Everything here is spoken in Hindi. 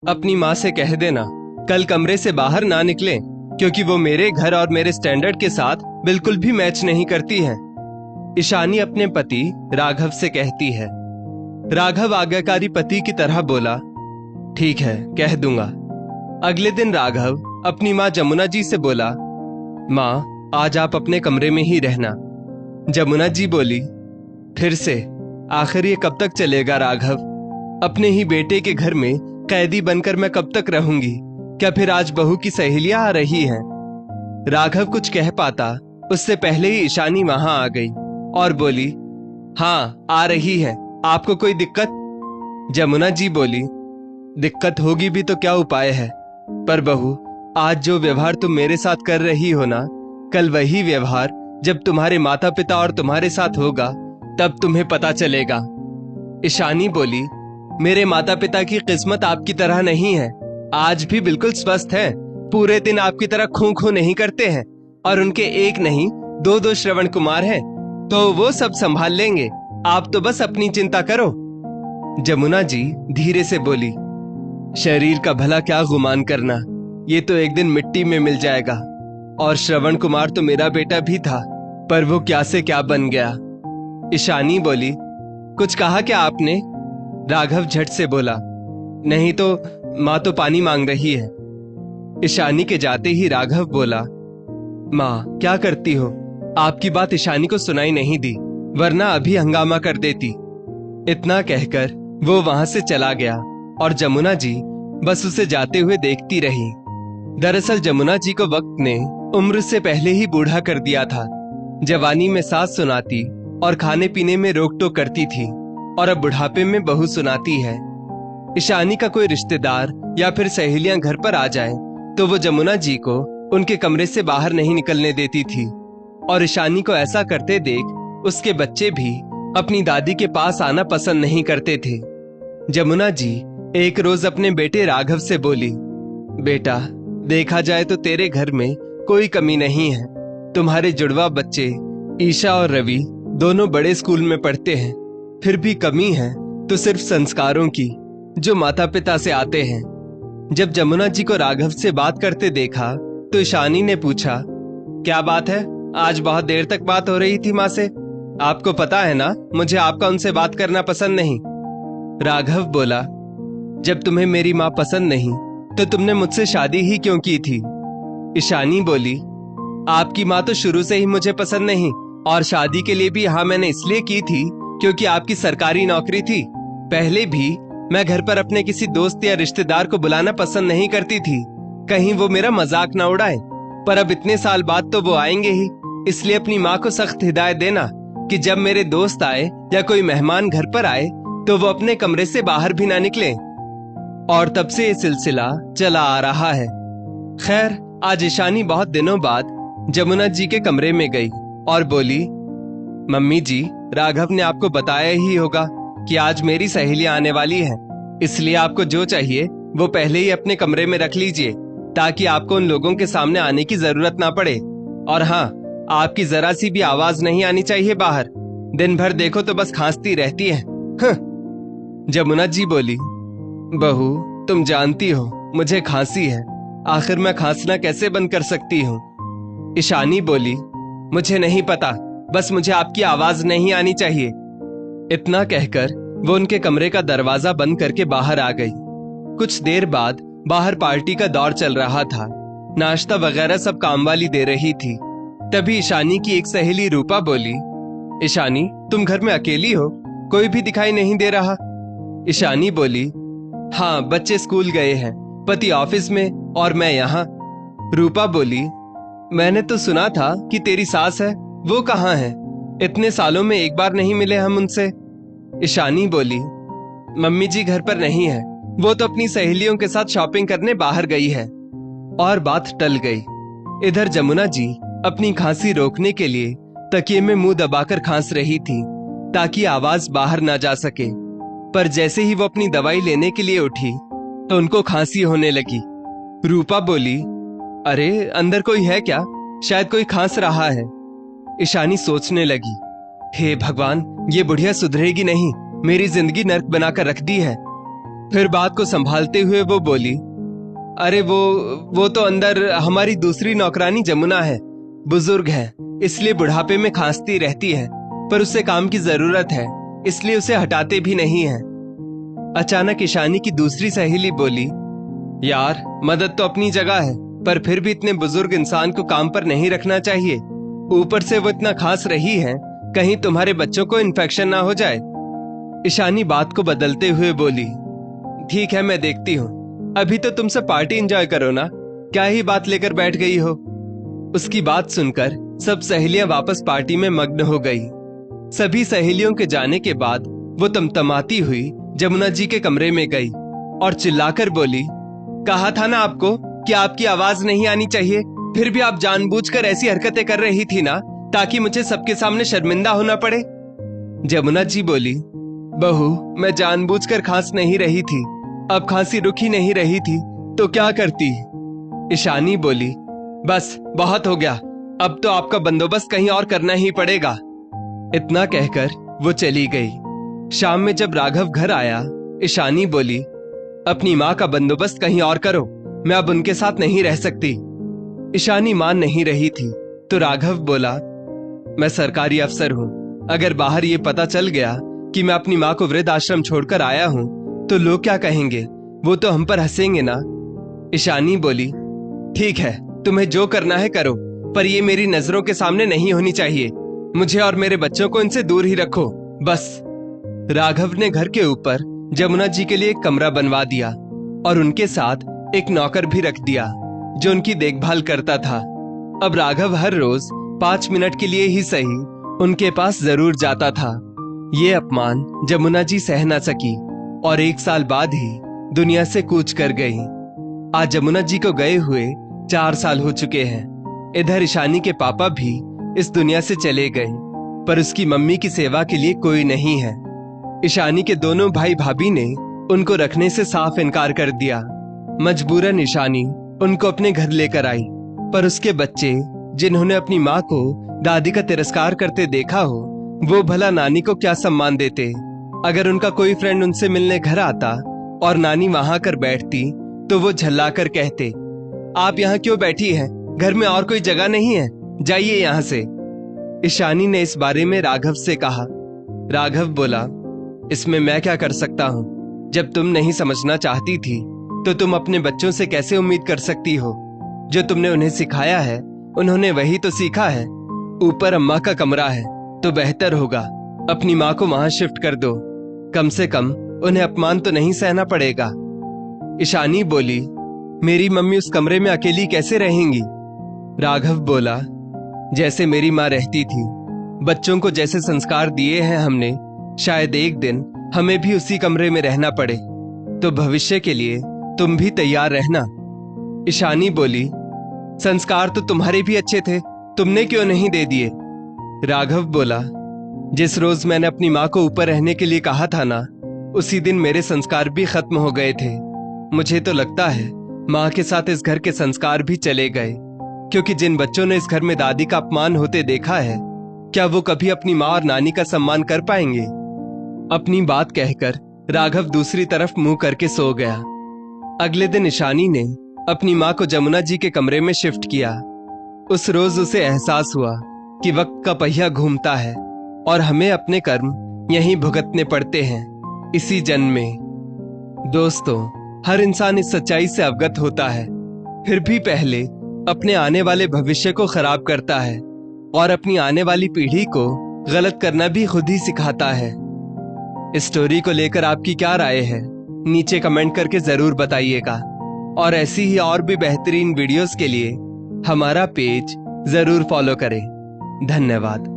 अपनी माँ से कह देना कल कमरे से बाहर ना निकले, क्योंकि वो मेरे घर और मेरे स्टैंडर्ड के साथ बिल्कुल भी मैच नहीं करती है। ईशानी अपने पति राघव से कहती है। राघव आज्ञाकारी पति की तरह बोला, ठीक है, कह दूंगा। अगले दिन राघव अपनी माँ जमुना जी से बोला, माँ आज आप अपने कमरे में ही रहना। जमुना जी बोली, फिर से? आखिर ये कब तक चलेगा राघव? अपने ही बेटे के घर में कैदी बनकर मैं कब तक रहूंगी? क्या फिर आज बहू की सहेलियां आ रही हैं? राघव कुछ कह पाता उससे पहले ही ईशानी वहां आ गई और बोली, हाँ आ रही है, आपको कोई दिक्कत? जमुना जी बोली, दिक्कत होगी भी तो क्या उपाय है, पर बहू आज जो व्यवहार तुम मेरे साथ कर रही हो ना, कल वही व्यवहार जब तुम्हारे माता पिता और तुम्हारे साथ होगा तब तुम्हें पता चलेगा। ईशानी बोली, मेरे माता पिता की किस्मत आपकी तरह नहीं है, आज भी बिल्कुल स्वस्थ है, पूरे दिन आपकी तरह खू खू नहीं करते हैं, और उनके एक नहीं दो दो श्रवण कुमार हैं, तो वो सब संभाल लेंगे, आप तो बस अपनी चिंता करो। जमुना जी धीरे से बोली, शरीर का भला क्या गुमान करना, ये तो एक दिन मिट्टी में मिल जाएगा, और श्रवण कुमार तो मेरा बेटा भी था, पर वो क्या से क्या बन गया। ईशानी बोली, कुछ कहा क्या आपने? राघव झट से बोला, नहीं तो माँ तो पानी मांग रही है। ईशानी के जाते ही राघव बोला, माँ क्या करती हो? आपकी बात ईशानी को सुनाई नहीं दी, वरना अभी हंगामा कर देती। इतना कहकर वो वहां से चला गया और जमुना जी बस उसे जाते हुए देखती रही। दरअसल जमुना जी को वक्त ने उम्र से पहले ही बूढ़ा कर दिया था। जवानी में सास सुनाती और खाने पीने में रोक टोक करती थी, और अब बुढ़ापे में बहू सुनाती है। ईशानी का कोई रिश्तेदार या फिर सहेलियां घर पर आ जाएं, तो वो जमुना जी को उनके कमरे से बाहर नहीं निकलने देती थी, और ईशानी को ऐसा करते देख उसके बच्चे भी अपनी दादी के पास आना पसंद नहीं करते थे। जमुना जी एक रोज अपने बेटे राघव से बोली, बेटा देखा जाए तो तेरे घर में कोई कमी नहीं है, तुम्हारे जुड़वा बच्चे ईशा और रवि दोनों बड़े स्कूल में पढ़ते हैं, फिर भी कमी है तो सिर्फ संस्कारों की, जो माता पिता से आते हैं। जब जमुना जी को राघव से बात करते देखा तो ईशानी ने पूछा, क्या बात है, आज बहुत देर तक बात हो रही थी माँ से? आपको पता है ना मुझे आपका उनसे बात करना पसंद नहीं। राघव बोला, जब तुम्हें मेरी माँ पसंद नहीं तो तुमने मुझसे शादी ही क्यों की थी? ईशानी बोली, आपकी माँ तो शुरू से ही मुझे पसंद नहीं, और शादी के लिए भी हाँ मैंने इसलिए की थी क्योंकि आपकी सरकारी नौकरी थी। पहले भी मैं घर पर अपने किसी दोस्त या रिश्तेदार को बुलाना पसंद नहीं करती थी, कहीं वो मेरा मजाक ना उड़ाए, पर अब इतने साल बाद तो वो आएंगे ही, इसलिए अपनी माँ को सख्त हिदायत देना कि जब मेरे दोस्त आए या कोई मेहमान घर पर आए तो वो अपने कमरे से बाहर भी ना निकले। और तब से ये सिलसिला चला आ रहा है। खैर आज ईशानी बहुत दिनों बाद जमुना जी के कमरे में गई और बोली, मम्मी जी राघव ने आपको बताया ही होगा कि आज मेरी सहेलियां आने वाली है, इसलिए आपको जो चाहिए वो पहले ही अपने कमरे में रख लीजिए, ताकि आपको उन लोगों के सामने आने की जरूरत ना पड़े। और हाँ, आपकी जरा सी भी आवाज नहीं आनी चाहिए बाहर, दिन भर देखो तो बस खांसती रहती है। जमुना जी बोली, बहू तुम जानती हो मुझे खांसी है, आखिर मैं खांसना कैसे बंद कर सकती हूँ? ईशानी बोली, मुझे नहीं पता, बस मुझे आपकी आवाज नहीं आनी चाहिए। इतना कहकर वो उनके कमरे का दरवाजा बंद करके बाहर आ गई। कुछ देर बाद बाहर पार्टी का दौर चल रहा था, नाश्ता वगैरह सब कामवाली दे रही थी। तभी ईशानी की एक सहेली रूपा बोली, ईशानी तुम घर में अकेली हो, कोई भी दिखाई नहीं दे रहा। ईशानी बोली, हाँ बच्चे स्कूल गए हैं, पति ऑफिस में और मैं यहाँ। रूपा बोली, मैंने तो सुना था कि तेरी सास है, वो कहाँ है? इतने सालों में एक बार नहीं मिले हम उनसे। ईशानी बोली, मम्मी जी घर पर नहीं है, वो तो अपनी सहेलियों के साथ शॉपिंग करने बाहर गई है। और बात टल गई। इधर जमुना जी अपनी खांसी रोकने के लिए तकिए में मुंह दबाकर खांस रही थी, ताकि आवाज बाहर ना जा सके, पर जैसे ही वो अपनी दवाई लेने के लिए उठी तो उनको खांसी होने लगी। रूपा बोली, अरे अंदर कोई है क्या? शायद कोई खांस रहा है। ईशानी सोचने लगी, हे भगवान, ये बुढ़िया सुधरेगी नहीं, मेरी जिंदगी नर्क बनाकर रख दी है। फिर बात को संभालते हुए वो बोली, अरे वो तो अंदर हमारी दूसरी नौकरानी जमुना है। बुजुर्ग है, इसलिए बुढ़ापे में खांसती रहती है, पर उससे काम की जरूरत है, इसलिए उसे हटाते भी नहीं है। अचानक ईशानी की दूसरी सहेली बोली, यार मदद तो अपनी जगह है, पर फिर भी इतने बुजुर्ग इंसान को काम पर नहीं रखना चाहिए। ऊपर से वो इतना खांस रही है, कहीं तुम्हारे बच्चों को इन्फेक्शन ना हो जाए। ईशानी बात को बदलते हुए बोली, ठीक है मैं देखती हूँ, अभी तो तुम सब पार्टी एंजॉय करो ना, क्या ही बात लेकर बैठ गई हो। उसकी बात सुनकर सब सहेलियां वापस पार्टी में मग्न हो गई। सभी सहेलियों के जाने के बाद वो तमतमाती हुई जमुना जी के कमरे में गई और चिल्लाकर बोली, कहा था ना आपको कि आपकी आवाज नहीं आनी चाहिए, फिर भी आप जानबूझकर ऐसी हरकतें कर रही थी ना, ताकि मुझे सबके सामने शर्मिंदा होना पड़े। जमुना जी बोली, बहू मैं जानबूझकर खांस नहीं रही थी, अब खांसी रुक ही नहीं रही थी तो क्या करती। ईशानी बोली, बस बहुत हो गया, अब तो आपका बंदोबस्त कहीं और करना ही पड़ेगा। इतना कहकर वो चली गई। शाम में जब राघव घर आया, ईशानी बोली, अपनी माँ का बंदोबस्त कहीं और करो, मैं अब उनके साथ नहीं रह सकती। ईशानी मान नहीं रही थी तो राघव बोला, मैं सरकारी अफसर हूँ, अगर बाहर ये पता चल गया कि मैं अपनी माँ को वृद्ध आश्रम छोड़कर आया हूँ तो लोग क्या कहेंगे, वो तो हम पर हंसेंगे ना। ईशानी बोली, ठीक है तुम्हें जो करना है करो, पर ये मेरी नजरों के सामने नहीं होनी चाहिए। मुझे और मेरे बच्चों को इनसे दूर ही रखो बस। राघव ने घर के ऊपर जमुना जी के लिए एक कमरा बनवा दिया और उनके साथ एक नौकर भी रख दिया जो उनकी देखभाल करता था। अब राघव हर रोज 5 मिनट के लिए ही सही उनके पास जरूर जाता था। ये अपमान जमुना जी सह न सकी और 1 साल बाद ही दुनिया से कूच कर गई। आज जमुना जी को गए हुए 4 साल हो चुके हैं। इधर ईशानी के पापा भी इस दुनिया से चले गए, पर उसकी मम्मी की सेवा के लिए कोई नहीं है। ईशानी के दोनों भाई भाभी ने उनको रखने से साफ इनकार कर दिया। मजबूरन ईशानी उनको अपने घर लेकर आई, पर उसके बच्चे जिन्होंने अपनी माँ को दादी का तिरस्कार करते देखा हो, वो भला नानी को क्या सम्मान देते। अगर उनका कोई फ्रेंड उनसे मिलने घर आता और नानी वहां कर बैठती तो वो झल्लाकर कहते, आप यहाँ क्यों बैठी हैं? घर में और कोई जगह नहीं है, जाइए यहाँ से। ईशानी ने इस बारे में राघव से कहा। राघव बोला, इसमें मैं क्या कर सकता हूँ? जब तुम नहीं समझना चाहती थी तो तुम अपने बच्चों से कैसे उम्मीद कर सकती हो? जो तुमने उन्हें सिखाया है उन्होंने वही तो सीखा है। ऊपर अम्मा का कमरा है तो बेहतर होगा अपनी माँ को वहां शिफ्ट कर दो, कम से कम उन्हें अपमान तो नहीं सहना पड़ेगा। ईशानी बोली, मेरी मम्मी उस कमरे में अकेली कैसे रहेंगी? राघव बोला, जैसे मेरी माँ रहती थी, बच्चों को जैसे संस्कार दिए हैं हमने, शायद एक दिन हमें भी उसी कमरे में रहना पड़े, तो भविष्य के लिए तुम भी तैयार रहना। ईशानी बोली, संस्कार तो तुम्हारे भी अच्छे थे, तुमने क्यों नहीं दे दिए? राघव बोला, जिस रोज मैंने अपनी माँ को ऊपर रहने के लिए कहा था ना, उसी दिन मेरे संस्कार भी खत्म हो गए थे। मुझे तो लगता है माँ के साथ इस घर के संस्कार भी चले गए, क्योंकि जिन बच्चों ने इस घर में दादी का अपमान होते देखा है, क्या वो कभी अपनी माँ और नानी का सम्मान कर पाएंगे? अपनी बात कहकर राघव दूसरी तरफ मुंह करके सो गया। अगले दिन ईशानी ने अपनी माँ को जमुना जी के कमरे में शिफ्ट किया। उस रोज उसे एहसास हुआ कि वक्त का पहिया घूमता है और हमें अपने कर्म यहीं भुगतने पड़ते हैं, इसी जन्म में। दोस्तों, हर इंसान इस सच्चाई से अवगत होता है, फिर भी पहले अपने आने वाले भविष्य को खराब करता है और अपनी आने वाली पीढ़ी को गलत करना भी खुद ही सिखाता है। इस स्टोरी को लेकर आपकी क्या राय है? नीचे कमेंट करके जरूर बताइएगा और ऐसी ही और भी बेहतरीन वीडियोस के लिए हमारा पेज जरूर फॉलो करें। धन्यवाद।